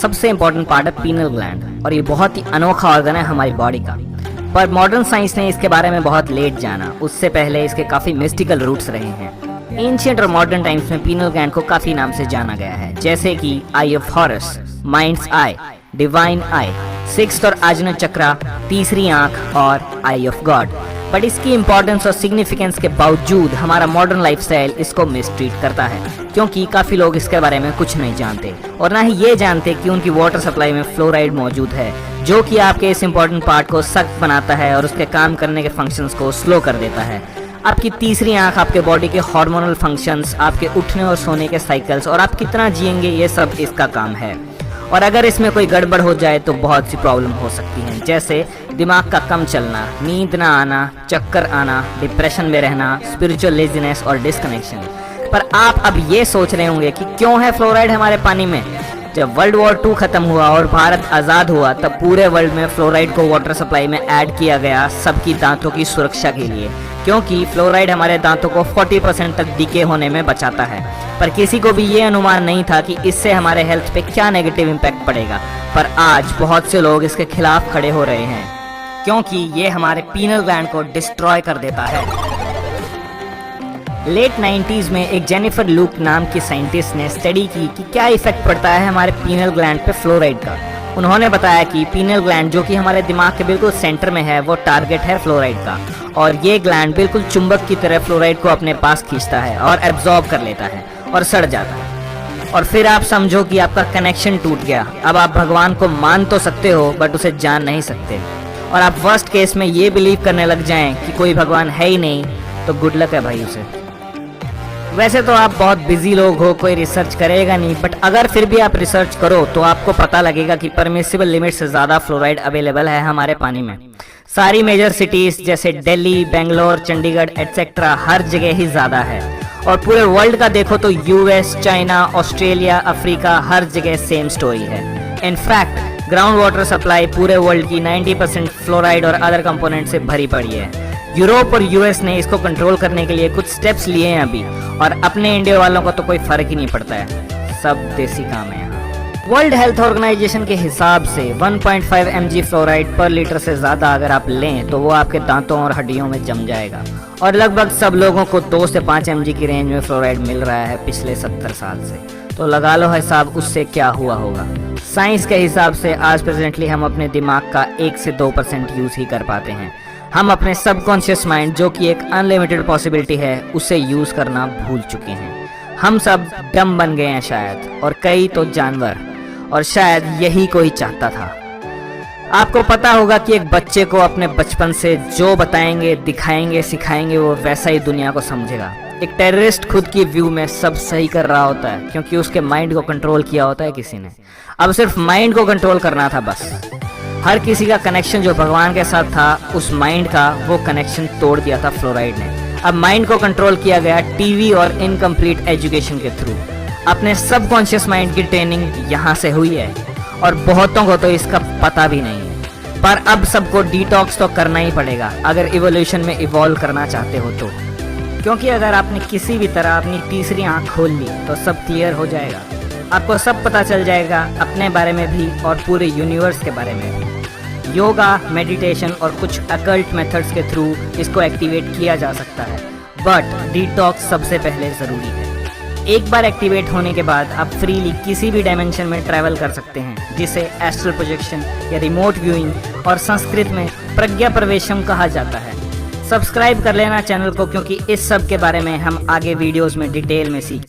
सबसे important part है penal gland और ये बहुत ही अनोखा ऑर्गन है हमारी बॉडी का। पर मॉडर्न साइंस ने इसके बारे में बहुत लेट जाना, उससे पहले इसके काफी मिस्टिकल रूट्स रहे हैं। एंशिएंट और मॉडर्न टाइम्स में पीनल ग्लैंड को काफी नाम से जाना गया है, जैसे कि eye of Horus, mind's eye, divine eye, sixth और आजनो चक्रा, तीसरी आंख और आई ऑफ गॉड। बट इसकी इंपॉर्टेंस और सिग्निफिकेंस के बावजूद हमारा मॉडर्न लाइफस्टाइल इसको मिसट्रीट करता है, क्योंकि काफी लोग इसके बारे में कुछ नहीं जानते और ना ही ये जानते कि उनकी वाटर सप्लाई में फ्लोराइड मौजूद है, जो कि आपके इस इंपॉर्टेंट पार्ट को सख्त बनाता है और उसके काम करने के फंक्शंस को स्लो कर देता है। आपकी तीसरी आंख आपके बॉडी के हार्मोनल फंक्शंस, आपके उठने और सोने के साइकिल्स और आप कितना जिएंगे, ये सब इसका काम है। और अगर इसमें कोई गड़बड़ हो जाए तो बहुत सी प्रॉब्लम हो सकती हैं, जैसे दिमाग का कम चलना, नींद ना आना, चक्कर आना, डिप्रेशन में रहना, स्पिरिचुअल लेजीनेस और डिस्कनेक्शन। पर आप अब ये सोच रहे होंगे कि क्यों है फ्लोराइड हमारे पानी में। जब वर्ल्ड वॉर 2 खत्म हुआ और भारत आज़ाद हुआ तब पूरे वर्ल्ड में फ्लोराइड को वाटर सप्लाई में ऐड किया गया, सबकी दांतों की सुरक्षा के लिए, क्योंकि फ्लोराइड हमारे दांतों को 40% तक डिके होने में बचाता है। पर किसी को भी ये अनुमान नहीं था कि इससे हमारे हेल्थ पे क्या नेगेटिव इम्पैक्ट पड़ेगा। पर आज बहुत से लोग इसके खिलाफ खड़े हो रहे हैं, क्योंकि ये हमारे पीनल ग्लैंड को डिस्ट्रॉय कर देता है। लेट 90s में एक जेनिफर लूक नाम की साइंटिस्ट ने स्टडी की कि क्या इफेक्ट पड़ता है हमारे पीनल ग्लैंड पे फ्लोराइड का। उन्होंने बताया कि पीनल ग्लैंड, जो कि हमारे दिमाग के बिल्कुल सेंटर में है, वो टारगेट है फ्लोराइड का, और ये ग्लैंड बिल्कुल चुंबक की तरह फ्लोराइड को अपने पास खींचता है और एब्जॉर्ब कर लेता है और सड़ जाता है। और फिर आप समझो कि आपका कनेक्शन टूट गया। अब आप भगवान को मान तो सकते हो बट उसे जान नहीं सकते, और आप वर्स्ट केस में ये बिलीव करने लग जाएं कि कोई भगवान है ही नहीं, तो गुड लक है भाई उसे। वैसे तो आप बहुत बिजी लोग हो, कोई रिसर्च करेगा नहीं, बट अगर फिर भी आप रिसर्च करो तो आपको पता लगेगा कि परमिसिबल लिमिट से ज़्यादा फ्लोराइड अवेलेबल है हमारे पानी में। सारी मेजर सिटीज़ जैसे दिल्ली, बेंगलोर, चंडीगढ़ एटसेट्रा हर जगह ही ज़्यादा है। और पूरे वर्ल्ड का देखो तो यूएस, चाइना, ऑस्ट्रेलिया, अफ्रीका, हर जगह सेम स्टोरी है। इनफैक्ट ग्राउंड वाटर सप्लाई पूरे वर्ल्ड की 90% फ्लोराइड और अदर कंपोनेंट से भरी पड़ी है। यूरोप और यूएस ने इसको कंट्रोल करने के लिए कुछ स्टेप्स लिए हैं अभी, और अपने इंडिया वालों को तो कोई फर्क ही नहीं पड़ता है, सब देसी काम है यहाँ। वर्ल्ड हेल्थ ऑर्गेनाइजेशन के हिसाब से 1.5 mg फ्लोराइड पर लीटर से ज़्यादा अगर आप लें तो वो आपके दांतों और हड्डियों में जम जाएगा, और लगभग सब लोगों को 2 से 5 mg की रेंज में फ्लोराइड मिल रहा है पिछले 70 साल से। तो लगा लो हिसाब उससे क्या हुआ होगा। साइंस के हिसाब से आज प्रेजेंटली हम अपने दिमाग का 1 से 2% यूज़ ही कर पाते हैं। हम अपने सबकॉन्शियस माइंड, जो कि एक अनलिमिटेड पॉसिबिलिटी है, उसे यूज़ करना भूल चुके हैं। हम सब डम बन गए हैं शायद, और कई तो जानवर, और शायद यही कोई चाहता था। आपको पता होगा कि एक बच्चे को अपने बचपन से जो बताएंगे, दिखाएंगे, सिखाएंगे, वो वैसा ही दुनिया को समझेगा। एक टेररिस्ट खुद की व्यू में सब सही कर रहा होता है, क्योंकि उसके माइंड को कंट्रोल किया होता है किसी ने। अब सिर्फ माइंड को कंट्रोल करना था बस। हर किसी का कनेक्शन जो भगवान के साथ था, उस माइंड का वो कनेक्शन तोड़ दिया था फ्लोराइड ने। अब माइंड को कंट्रोल किया गया टीवी और इनकम्प्लीट एजुकेशन के थ्रू। अपने सबकॉन्शियस माइंड की ट्रेनिंग यहाँ से हुई है, और बहुतों को तो इसका पता भी नहीं है। पर अब सबको डिटॉक्स तो करना ही पड़ेगा अगर इवोल्यूशन में इवॉल्व करना चाहते हो तो, क्योंकि अगर आपने किसी भी तरह अपनी तीसरी आंख खोल ली तो सब क्लियर हो जाएगा। आपको सब पता चल जाएगा, अपने बारे में भी और पूरे यूनिवर्स के बारे में भी। योगा, मेडिटेशन और कुछ अकल्ट मेथड्स के थ्रू इसको एक्टिवेट किया जा सकता है, बट डिटॉक्स सबसे पहले ज़रूरी है। एक बार एक्टिवेट होने के बाद आप फ्रीली किसी भी डायमेंशन में ट्रैवल कर सकते हैं, जिसे एस्ट्रल प्रोजेक्शन या रिमोट व्यूइंग और संस्कृत में प्रज्ञा प्रवेशम कहा जाता है। सब्सक्राइब कर लेना चैनल को, क्योंकि इस सब के बारे में हम आगे वीडियोस में डिटेल में सीख